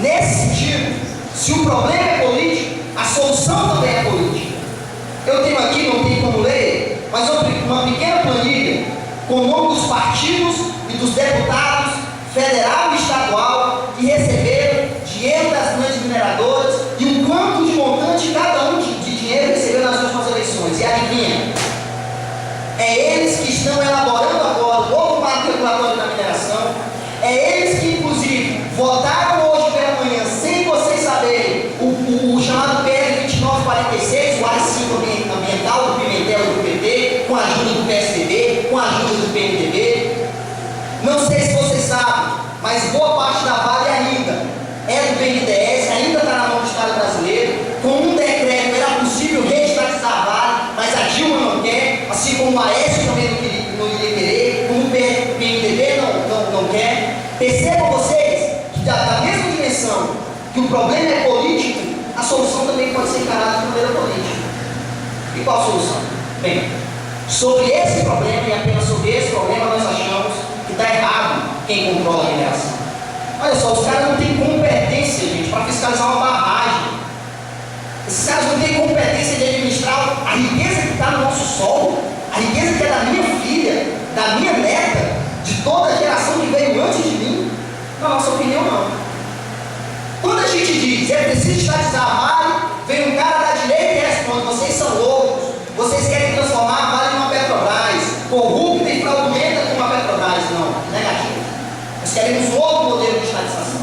C: Nesse sentido, se o problema é político, a solução também é política. Eu tenho aqui, não tem como ler, mas uma pequena planilha com o nome dos partidos e dos deputados federal e estadual que receberam dinheiro das grandes mineradoras e o quanto de montante cada um de dinheiro recebeu nas últimas eleições. E adivinha? É eles que estão elaborando agora o novo marco regulatório da mineração, é eles que inclusive votaram hoje pela manhã, sem vocês saberem, o chamado PL 2946, o AI-5 ambiental do Pimentel e do PT, com a ajuda do PSDB, com a ajuda do PMDB. Não sei se vocês sabem, mas boa parte da Vale ainda é do BNDES, ainda está na mão do Estado brasileiro. Com um decreto era possível reestatizar a Vale, mas a Dilma não quer, assim como o Aécio também não iria querer, como o PMDB não quer. Percebam vocês que da mesma dimensão que o problema é político, a solução também pode ser encarada de maneira política. E qual a solução? Bem, sobre esse problema e apenas sobre esse problema nós achamos que está errado quem controla a mineração. Olha só, os caras não têm competência, gente, para fiscalizar uma barragem. Esses caras não têm competência de administrar a riqueza que está no nosso solo, a riqueza que é da minha filha, da minha neta, de toda a geração que veio antes de mim. Na nossa opinião, não. Quando a gente diz, é preciso estatizar a Vale, vem um cara da direita e responde, vocês são loucos, vocês querem transformar a Vale numa Petrobras, corrupta e fraudulenta como a Petrobras. Não, negativo. Nós queremos um outro modelo de estatização.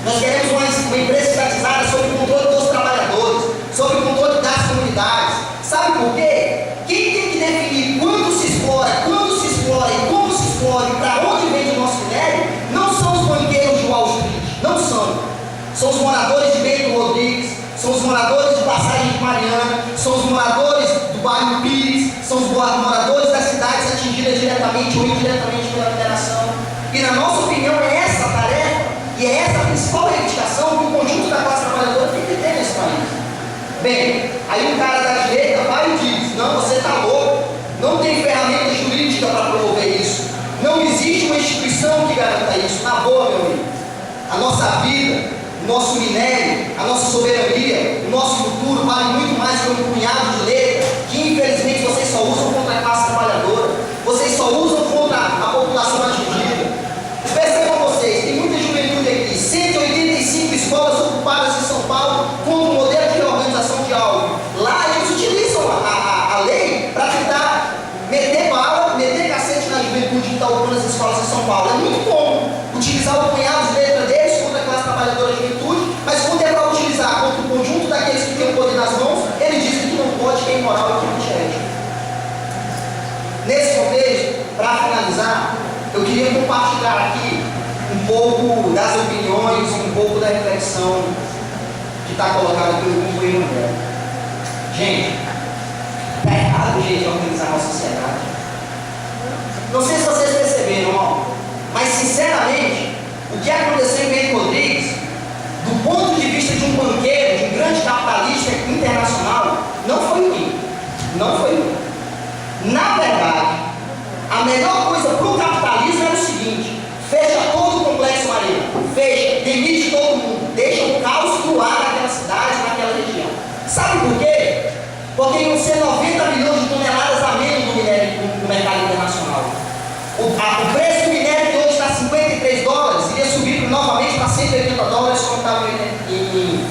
C: Nós queremos uma empresa estatizada sob o controle dos trabalhadores, sob o controle das comunidades. Sabe por quê? Quem tem que definir quando se explora e como se explora e para onde vem o nosso minério, não são os banqueiros de Wall Street, não são. São os moradores de Bento Rodrigues, são os moradores de Passagem de Mariana, são os moradores do bairro Pires, são os moradores das cidades atingidas diretamente ou indiretamente pela mineração. E na nossa opinião é essa a tarefa e é essa a principal reivindicação que o conjunto da classe trabalhadora tem que ter nesse país. Bem, aí um cara da direita vai e diz, não, você está louco, não tem ferramenta jurídica para promover isso, não existe uma instituição que garanta isso. Na boa, meu amigo, a nossa vida, o nosso minério, a nossa soberania, o nosso futuro vale muito mais que um punhado de letra que infelizmente vocês só usam contra a classe trabalhadora, vocês só usam contra a população atingida. Percebam vocês, tem muita juventude aqui, 185 escolas ocupadas em São Paulo contra o modelo de organização de algo. Lá eles utilizam a lei para tentar meter bala, meter cacete na juventude que está ocupando as escolas em São Paulo. É muito comum utilizar o punhado de letra deles contra a classe trabalhadora de juventude, mas quando é para utilizar contra o conjunto daqueles que têm o poder nas mãos, eles dizem que não pode, que é imoral e que não é ético. Nesse contexto, para finalizar, eu queria compartilhar aqui um pouco das opiniões, um pouco da reflexão que está colocada pelo grupo Emanuel. Gente, está errado o jeito de organizar a nossa sociedade. Não sei se vocês perceberam, ó, mas sinceramente, o que aconteceu em Bento Rodrigues, do ponto de vista de um banqueiro, de um grande capitalista internacional, não foi ruim. Não foi ruim. Na verdade, a melhor coisa para o capitalismo era o seguinte: fecha todo o complexo marinho, fecha, demite todo mundo, deixa o caos no ar naquela cidade, naquela região. Sabe por quê? Porque iam ser 90 milhões de toneladas a menos do minério no mercado internacional. O preço do minério que hoje está $53 iria subir novamente para $180, como estava em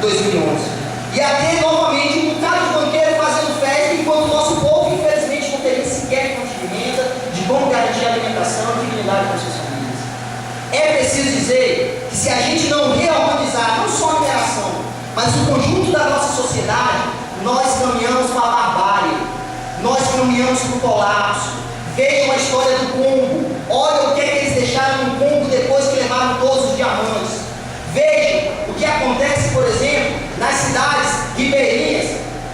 C: 2011. E aqui novamente um bocado de banqueiro fazendo festa, enquanto o nosso povo, infelizmente, não teria sequer fonte de renda, de como garantir a alimentação e dignidade para as suas famílias. É preciso dizer que se a gente não reorganizar não só a mineração, mas o conjunto da nossa sociedade, nós caminhamos para a barbárie, nós caminhamos para o colapso. Vejam a história do Congo, olha o que é que eles deixaram no Congo depois que levaram todos os diamantes. Vejam o que acontece, por exemplo, nas cidades ribeirinhas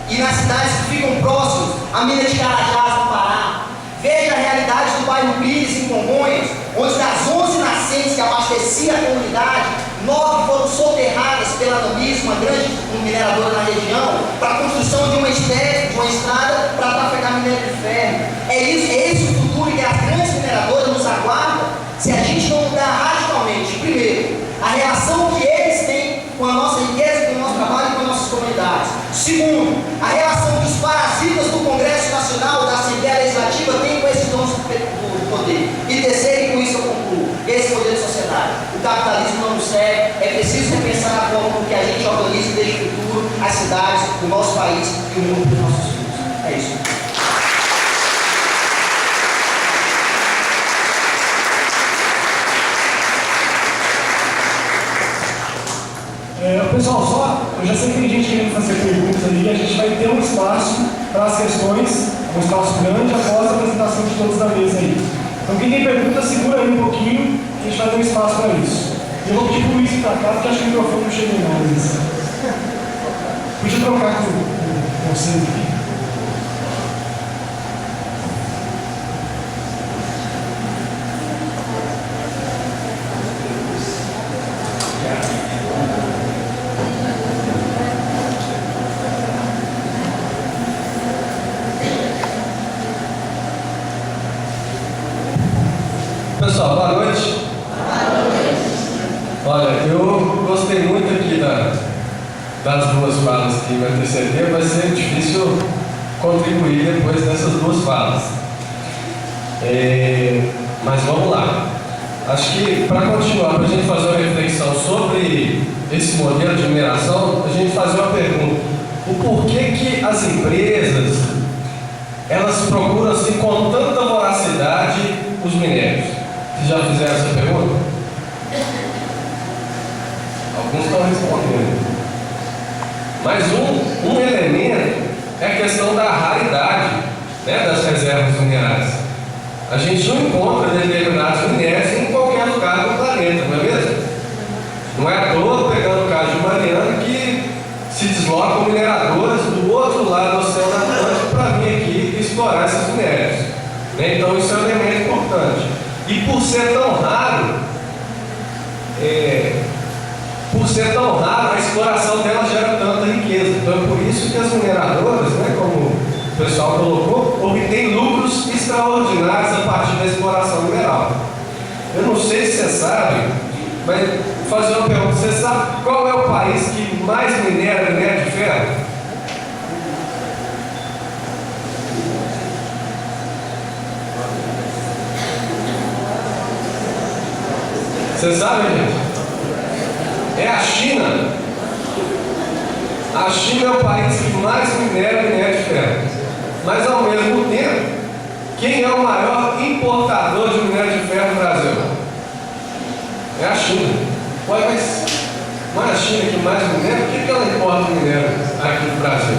C: e nas cidades que ficam próximas à mina de Carajás, no Pará. Veja a realidade do bairro Pires, em Congonhas, onde das 11 nascentes que abastecia a comunidade, 9 foram soterradas pela Anambis, uma grande mineradora na região, para a construção de uma estrada para trafegar minério de ferro. É esse o futuro que as grandes mineradoras nos aguardam, se a gente não mudar radicalmente, primeiro, a relação que eles têm com a nossa riqueza, com o nosso trabalho e com as nossas comunidades. Segundo, a relação que os parasitas do Congresso Nacional, da Assembleia Legislativa, têm com esses donos do poder. E terceiro, e com isso eu concluo, esse modelo de sociedade. O capitalismo não nos serve, é preciso repensar a forma com que a gente organiza e deixa o futuro, as cidades, o nosso país e o mundo dos nossos filhos. É isso.
A: Pessoal, eu já sei que tem gente querendo fazer perguntas ali, a gente vai ter um espaço para as questões, um espaço grande após a apresentação de todos da mesa aí. Então quem tem pergunta, segura aí um pouquinho, a gente vai ter um espaço para isso. E eu vou pedir para o Luiz ir para cá, porque acho que o microfone não chega mais. Podia trocar com vocês aqui.
D: Pessoal, boa noite. Olha, eu gostei muito aqui das duas falas que me antecederam. Vai ser difícil contribuir depois dessas duas falas. Mas vamos lá. Acho que para continuar, para a gente fazer uma reflexão sobre esse modelo de mineração, a gente fazer uma pergunta: o porquê que as empresas elas procuram assim com tanta voracidade os minérios? Vocês já fizeram essa pergunta? Alguns estão respondendo. Mas um elemento é a questão da raridade, né, das reservas minerais. A gente não encontra determinados minérios em qualquer lugar do planeta, não é mesmo? Não é à toa, pegando o caso de Mariana, que se deslocam mineradoras do outro lado do Oceano Atlântico para vir aqui explorar esses minérios. Né? Então isso é um elemento importante. E por ser tão raro, a exploração dela gera tanta riqueza. Então é por isso que as mineradoras, né, como o pessoal colocou, obtêm lucros extraordinários a partir da exploração mineral. Eu não sei se você sabe, mas vou fazer uma pergunta: você sabe qual é o país que mais minera minério de ferro? Você sabe, gente? É a China. A China é o país que mais minera minério de ferro. Mas ao mesmo tempo, quem é o maior importador de minério de ferro no Brasil? É a China. Ué, mas não é a China que mais minera? Por que ela importa minério aqui no Brasil?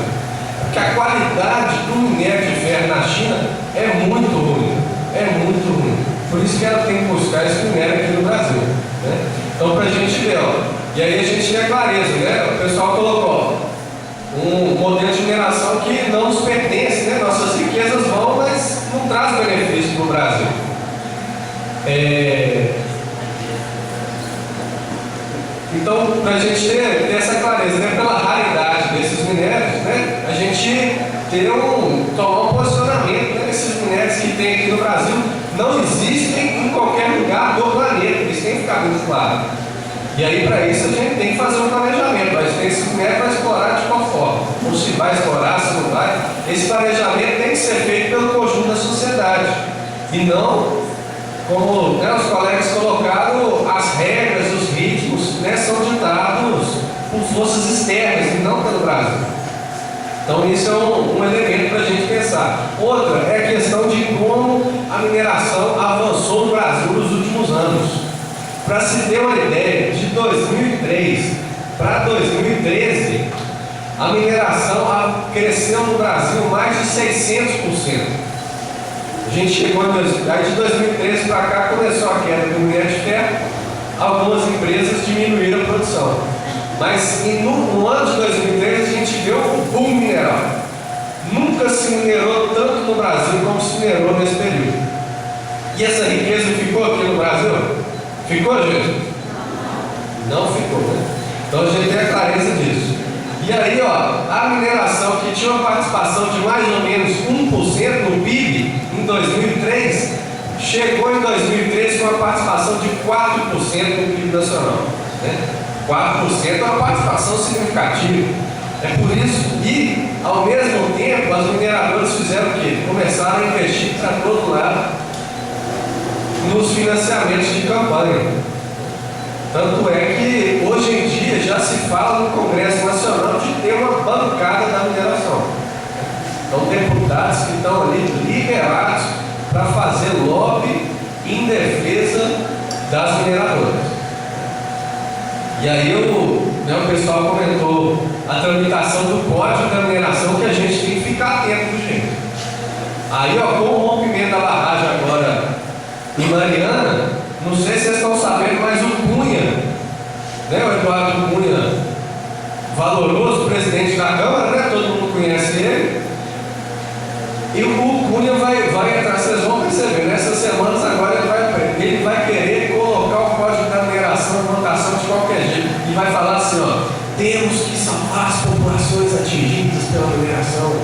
D: Porque a qualidade do minério de ferro na China é muito ruim. É muito ruim. Por isso que ela tem que buscar esse minério aqui no Brasil. Né? Então, para a gente ver, ó, e aí a gente tem a clareza, né? O pessoal colocou um modelo de mineração que não nos pertence, né? Nossas riquezas vão, mas não traz benefício para o Brasil. Então, para a gente ter essa clareza, né? Pela raridade desses minérios, né? A gente tomar um posicionamento, né? Esses minérios que tem aqui no Brasil não existem em qualquer lugar do planeta, isso tem que ficar muito claro. E aí, para isso, a gente tem que fazer um planejamento. Mas tem esse minério para explorar de qual forma? Ou se vai explorar, se não vai. Esse planejamento tem que ser feito pelo conjunto da sociedade. E não, como, né, os colegas colocaram, as regras, os ritmos, né, são ditados por forças externas e não pelo Brasil. Então, isso é um elemento para a gente pensar. Outra é a questão de como a mineração avançou no Brasil nos últimos anos. Para se ter uma ideia, de 2003 para 2013, a mineração cresceu no Brasil mais de 600%. A gente chegou aí de 2013 para cá, começou a queda do minério de ferro, algumas empresas diminuíram a produção. Mas no ano de 2013 a gente viu um boom mineral. Nunca se minerou tanto no Brasil como se minerou nesse período. E essa riqueza ficou aqui no Brasil? Ficou, gente? Não ficou, né? Então a gente tem a clareza disso. E aí, ó, a mineração que tinha uma participação de mais ou menos 1% no PIB em 2003, chegou em 2013 com uma participação de 4% no PIB nacional. Né? 4% é uma participação significativa. É por isso que, ao mesmo tempo, as mineradoras fizeram o quê? Começaram a investir para todo lado nos financiamentos de campanha. Tanto é que hoje em dia já se fala no Congresso Nacional de ter uma bancada da mineração. Então, deputados que estão ali liberados para fazer lobby em defesa das mineradoras. E aí o pessoal comentou a tramitação do Código da Mineração, que a gente tem que ficar atento, gente. Aí, ó, com o rompimento da barragem agora em Mariana, não sei se vocês estão sabendo, mas o Cunha, né, o Eduardo Cunha, valoroso presidente da Câmara, né, todo mundo conhece ele, e o Cunha vai entrar, vocês vão perceber, nessas semanas agora ele vai querer colocar o Código da Mineração em votação de qualquer jeito, e vai falar assim, ó, temos que salvar as populações atingidas pela mineração,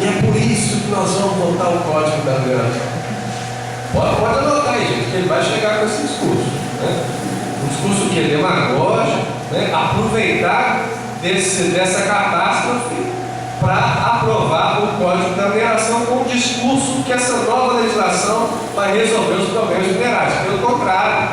D: e é por isso que nós vamos votar o Código da Mineração. Pode anotar aí, gente, que ele vai chegar com esse discurso. Né? Um discurso que é demagógico, né? Aproveitar dessa catástrofe para aprovar o Código da Mineração com o discurso que essa nova legislação vai resolver os problemas minerais. Pelo contrário,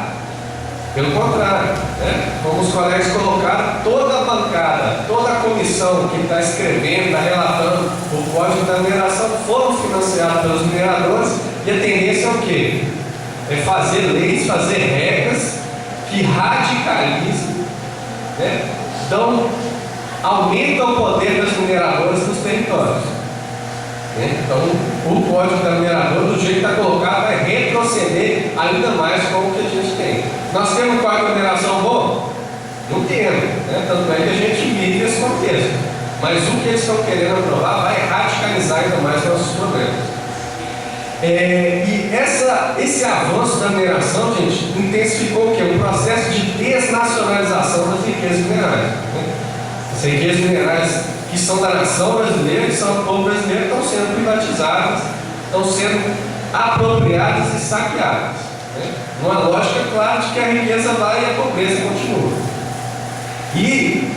D: né? Como os colegas colocaram, toda a bancada, toda a comissão que está escrevendo, está relatando o Código da Mineração foram financiados pelos mineradores. E a tendência é o quê? É fazer leis, fazer regras que radicalizam, né? Então, aumentam o poder das mineradoras nos territórios. Né? Então, o Código da Mineradora, do jeito que está colocado, vai retroceder ainda mais com o que a gente tem. Nós temos um Código da Mineração bom? Não temos, né? Tanto é que a gente vive esse contexto. Mas o que eles estão querendo aprovar vai radicalizar ainda mais nossos problemas. E esse avanço da mineração, gente, intensificou o quê? Um processo de desnacionalização das riquezas minerais. Né? As riquezas minerais que são da nação brasileira, que são do povo brasileiro, estão sendo privatizadas, estão sendo apropriadas e saqueadas. Né? Uma lógica clara de que a riqueza vai e a pobreza continua. E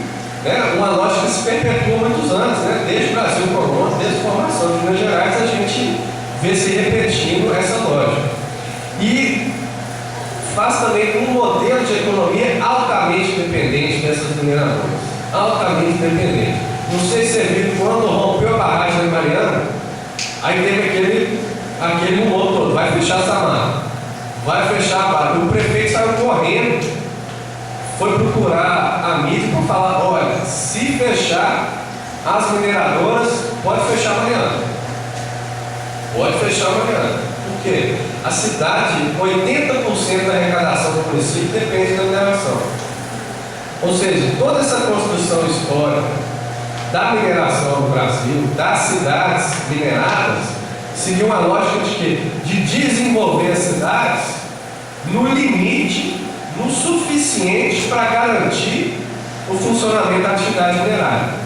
D: uma lógica que se perpetua há muitos anos, né? Desde o Brasil colônia, desde a formação de Minas Gerais, a gente vê se repetindo essa lógica. E faz também um modelo de economia altamente dependente dessas mineradoras. Altamente dependente. Não sei se você viu, quando rompeu a barragem de Mariana, aí teve aquele rumor todo, vai fechar essa mata, vai fechar a barra. O prefeito saiu correndo, foi procurar a mídia para falar, olha, se fechar as mineradoras, pode fechar amanhã. Pode fechar amanhã. Por Porque a cidade, 80% da arrecadação do município depende da mineração. Ou seja, toda essa construção histórica da mineração no Brasil, das cidades mineradas, seguiu uma lógica de quê? De desenvolver as cidades no limite, no suficiente para garantir o funcionamento da atividade minerária.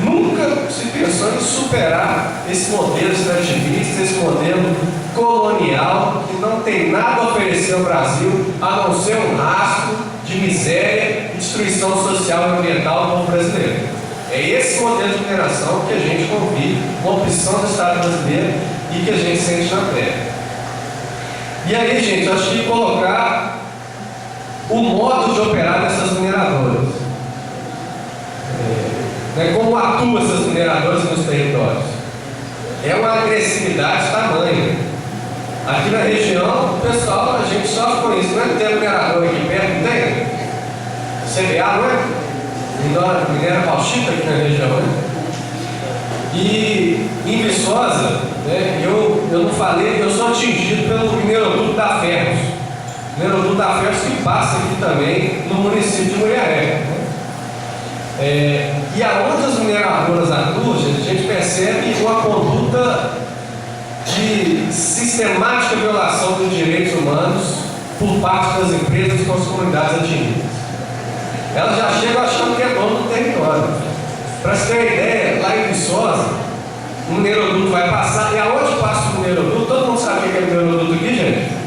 D: Nunca se pensou em superar esse modelo extrativista, esse modelo colonial, que não tem nada a oferecer ao Brasil, a não ser um rastro de miséria e destruição social e ambiental do povo brasileiro. É esse modelo de mineração que a gente convive, uma opção do Estado brasileiro e que a gente sente na pele. E aí, gente, eu acho que colocar o modo de operar dessas mineradoras. Como atuam essas mineradoras nos territórios? É uma agressividade tamanha. Aqui na região, o pessoal, a gente sofre com isso. Não é que tem minerador aqui perto, não tem? CBA, não é? Minera Bauxita aqui na região, né? E em Viçosa, né, eu não falei, eu sou atingido pelo mineroduto da Ferros. Mineroduto da Ferros que passa aqui também no município de Muriaé. E aonde as mineradoras atuam, a gente percebe uma conduta de sistemática violação dos direitos humanos por parte das empresas com as comunidades atingidas. Elas já chegam achando que é dono do território. Para você ter uma ideia, lá em Viçosa, o mineroduto vai passar, e aonde passa o mineroduto, todo mundo sabe o que é mineroduto aqui, gente?